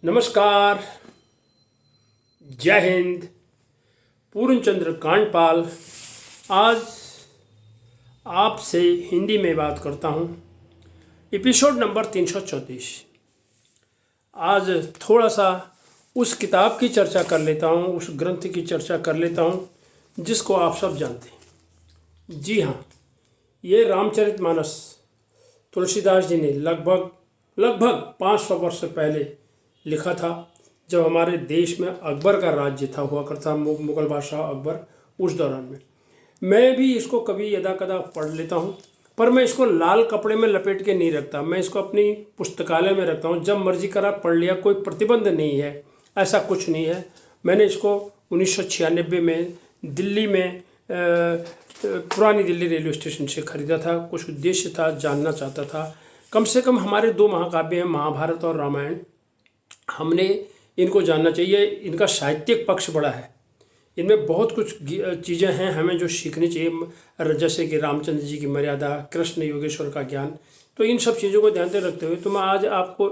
नमस्कार। जय हिंद। पूर्णचंद्र कांडपाल आज आपसे हिंदी में बात करता हूँ। Episode number 334। आज थोड़ा सा उस किताब की चर्चा कर लेता हूँ, उस ग्रंथ की चर्चा कर लेता हूँ जिसको आप सब जानते हैं। जी हाँ, ये रामचरितमानस तुलसीदास जी ने लगभग 500 वर्ष पहले लिखा था, जब हमारे देश में अकबर का राज्य था हुआ करता, मुगल बादशाह अकबर। उस दौरान में मैं भी इसको कभी यदा कदा पढ़ लेता हूँ, पर मैं इसको लाल कपड़े में लपेट के नहीं रखता। मैं इसको अपनी पुस्तकालय में रखता हूँ, जब मर्जी करा पढ़ लिया, कोई प्रतिबंध नहीं है, ऐसा कुछ नहीं है। मैंने इसको 1996 में दिल्ली में पुरानी दिल्ली रेलवे स्टेशन से ख़रीदा था। कुछ उद्देश्य था, जानना चाहता था। कम से कम हमारे दो महाकाव्य हैं, महाभारत और रामायण, हमने इनको जानना चाहिए। इनका साहित्यिक पक्ष बड़ा है, इनमें बहुत कुछ चीज़ें हैं हमें जो सीखनी चाहिए, जैसे कि रामचंद्र जी की मर्यादा, कृष्ण योगेश्वर का ज्ञान। तो इन सब चीज़ों को ध्यान में रखते हुए तो मैं आज आपको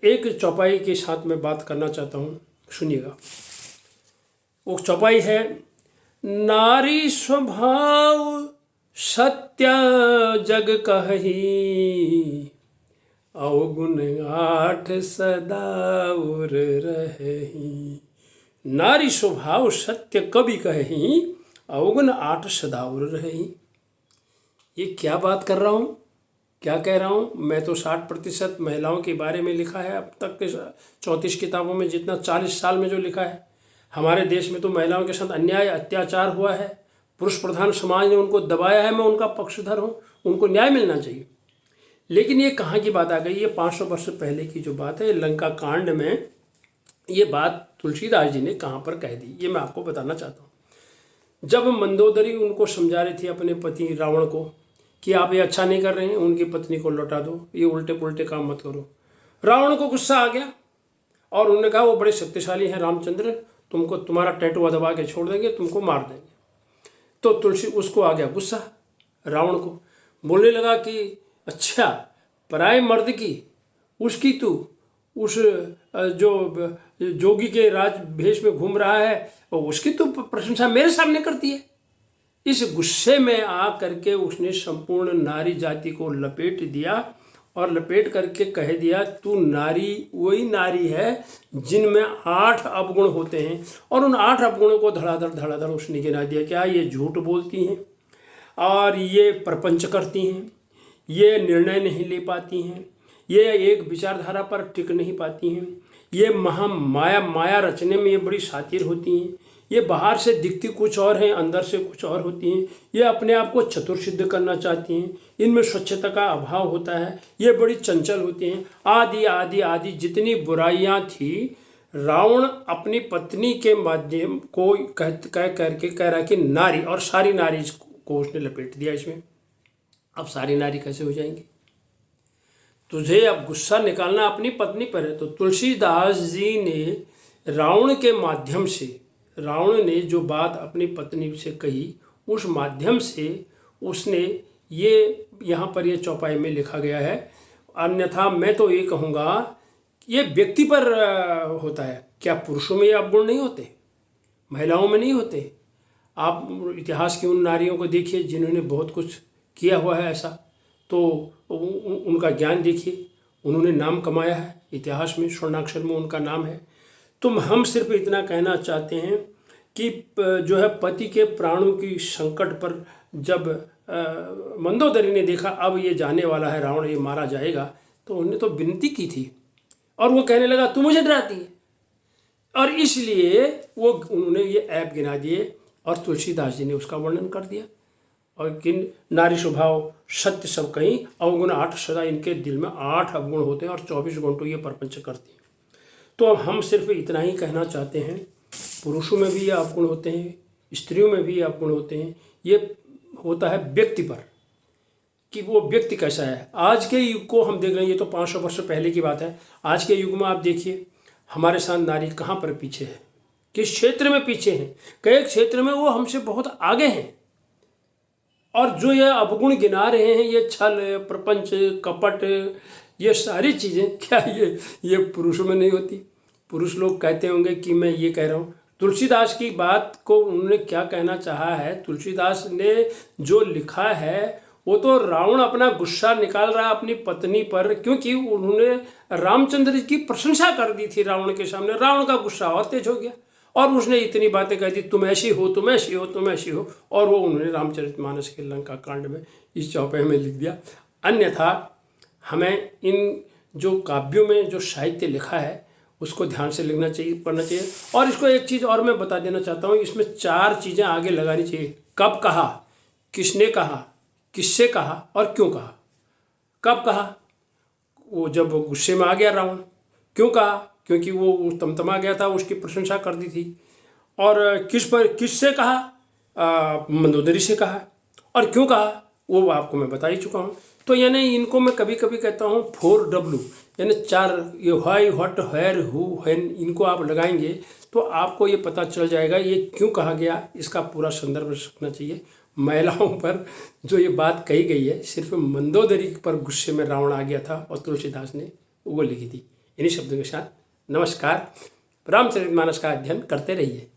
एक चौपाई के साथ में बात करना चाहता हूँ, सुनिएगा। वो चौपाई है, नारी स्वभाव सत्य जग कही, अवगुण आठ सदा उर रही। नारी स्वभाव सत्य कवि कही, अवगुण आठ सदा उर रही। ये क्या बात कर रहा हूँ, क्या कह रहा हूँ? मैं तो 60% महिलाओं के बारे में लिखा है अब तक के 34 किताबों में, जितना 40 साल में जो लिखा है। हमारे देश में तो महिलाओं के साथ अन्याय अत्याचार हुआ है, पुरुष प्रधान समाज ने उनको दबाया है। मैं उनका पक्षधर हूँ, उनको न्याय मिलना चाहिए। लेकिन ये कहाँ की बात आ गई? ये 500 वर्ष पहले की जो बात है, लंका कांड में ये बात तुलसीदास जी ने कहाँ पर कह दी, ये मैं आपको बताना चाहता हूँ। जब मंदोदरी उनको समझा रही थी, अपने पति रावण को, कि आप ये अच्छा नहीं कर रहे हैं, उनकी पत्नी को लौटा दो, ये उल्टे पुल्टे काम मत करो। रावण को गुस्सा आ गया और उन्होंने कहा वो बड़े शक्तिशाली हैं रामचंद्र, तुमको तुम्हारा टैटू दबा के छोड़ देंगे, तुमको मार देंगे। तो तुलसी उसको आ गया गुस्सा, रावण को बोलने लगा कि अच्छा, पराए मर्द की, उसकी तू उस जो जोगी के राज भेष में घूम रहा है, और उसकी तो प्रशंसा मेरे सामने करती है। इस गुस्से में आ करके उसने संपूर्ण नारी जाति को लपेट दिया और लपेट करके कह दिया, तू नारी वही नारी है जिनमें 8 अवगुण होते हैं। और उन 8 अवगुणों को धड़ाधड़ उसने गिना दिया। क्या ये झूठ बोलती हैं, और ये प्रपंच करती हैं, ये निर्णय नहीं ले पाती हैं, ये एक विचारधारा पर टिक नहीं पाती हैं, ये माया रचने में ये बड़ी शातिर होती हैं, ये बाहर से दिखती कुछ और हैं, अंदर से कुछ और होती हैं, ये अपने आप को चतुर सिद्ध करना चाहती हैं, इनमें स्वच्छता का अभाव होता है, ये बड़ी चंचल होती हैं, आदि आदि आदि जितनी बुराइयां थी। रावण अपनी पत्नी के माध्यम को करके कह रहा कि नारी, और सारी नारी को उसने लपेट दिया इसमें। अब सारी नारी कैसे हो जाएंगी? तुझे अब गुस्सा निकालना अपनी पत्नी पर है। तो तुलसीदास जी ने रावण के माध्यम से, रावण ने जो बात अपनी पत्नी से कही, उस माध्यम से उसने ये यहाँ पर ये चौपाई में लिखा गया है। अन्यथा मैं तो ये कहूँगा, ये व्यक्ति पर होता है। क्या पुरुषों में ये अवगुण नहीं होते, महिलाओं में नहीं होते? आप इतिहास की उन नारियों को देखिए जिन्होंने बहुत कुछ किया हुआ है ऐसा, तो उनका ज्ञान देखिए, उन्होंने नाम कमाया है इतिहास में, स्वर्णाक्षर में उनका नाम है। तो हम सिर्फ इतना कहना चाहते हैं कि जो है पति के प्राणों की संकट पर जब मंदोदरी ने देखा अब ये जाने वाला है रावण, ये मारा जाएगा, तो उन्होंने तो विनती की थी और वो कहने लगा तू मुझे डराती है, और इसलिए वो उन्होंने ये ऐप गिना दिए और तुलसीदास जी ने उसका वर्णन कर दिया। और किन नारी स्वभाव सत्य सब कहीं, अवगुण 8 सदा, इनके दिल में 8 अवगुण होते हैं और 24 घंटों ये प्रपंच करती हैं। तो अब हम सिर्फ इतना ही कहना चाहते हैं, पुरुषों में भी ये अवगुण होते हैं, स्त्रियों में भी ये अवगुण होते हैं। ये होता है व्यक्ति पर कि वो व्यक्ति कैसा है। आज के युग को हम देख रहे हैं, ये तो 500 वर्ष पहले की बात है। आज के युग में आप देखिए हमारे साथ नारी कहाँ पर पीछे है, किस क्षेत्र में पीछे हैं। कई क्षेत्र में वो हमसे बहुत आगे हैं, और जो ये अवगुण गिना रहे हैं, ये छल, प्रपंच, कपट, ये सारी चीज़ें क्या ये पुरुषों में नहीं होती? पुरुष लोग कहते होंगे कि मैं ये कह रहा हूँ। तुलसीदास की बात को उन्होंने क्या कहना चाहा है, तुलसीदास ने जो लिखा है वो तो रावण अपना गुस्सा निकाल रहा अपनी पत्नी पर, क्योंकि उन्होंने रामचंद्र जी की प्रशंसा कर दी थी रावण के सामने। रावण का गुस्सा और तेज हो गया और उसने इतनी बातें कह दी, तुम ऐसी हो, तुम ऐसी हो, तुम ऐसी हो, और वो उन्होंने रामचरितमानस के लंका कांड में इस चौपाई में लिख दिया। अन्यथा हमें इन जो काव्यों में जो साहित्य लिखा है उसको ध्यान से लिखना चाहिए, पढ़ना चाहिए। और इसको एक चीज़ और मैं बता देना चाहता हूँ, इसमें 4 चीज़ें आगे लगानी चाहिए। कब कहा, किसने कहा, किससे कहा और क्यों कहा। कब कहा, वो जब गुस्से में आ गया रावण। क्यों कहा, क्योंकि वो तमतमा गया था, उसकी प्रशंसा कर दी थी। और किससे कहा, मंदोदरी से कहा। और क्यों कहा वो आपको मैं बता ही चुका हूँ। तो यानी इनको मैं कभी कभी कहता हूँ 4W, यानी 4, ये why, what, where, who, when, इनको आप लगाएंगे तो आपको ये पता चल जाएगा ये क्यों कहा गया। इसका पूरा संदर्भ रखना चाहिए। महिलाओं पर जो ये बात कही गई है सिर्फ मंदोदरी पर गुस्से में रावण आ गया था और तुलसीदास ने वो लिखी थी। इन्हीं शब्दों के साथ नमस्कार। रामचरितमानस का अध्ययन करते रहिए।